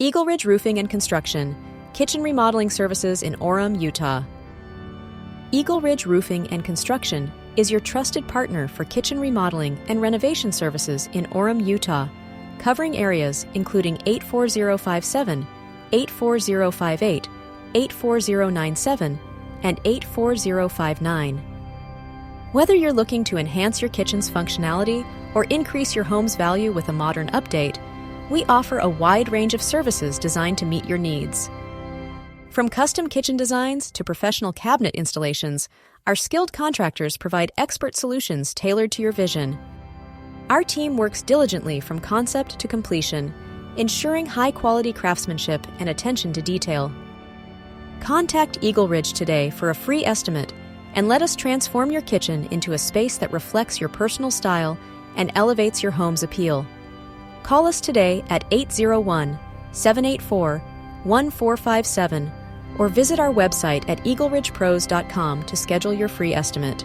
EagleRidge Roofing and Construction, kitchen remodeling services in Orem, Utah. EagleRidge Roofing and Construction is your trusted partner for kitchen remodeling and renovation services in Orem, Utah, covering areas including 84057, 84058, 84097, and 84059. Whether you're looking to enhance your kitchen's functionality or increase your home's value with a modern update, we offer a wide range of services designed to meet your needs. From custom kitchen designs to professional cabinet installations, our skilled contractors provide expert solutions tailored to your vision. Our team works diligently from concept to completion, ensuring high-quality craftsmanship and attention to detail. Contact EagleRidge today for a free estimate and let us transform your kitchen into a space that reflects your personal style and elevates your home's appeal. Call us today at 801-784-1457 or visit our website at eagleridgepros.com to schedule your free estimate.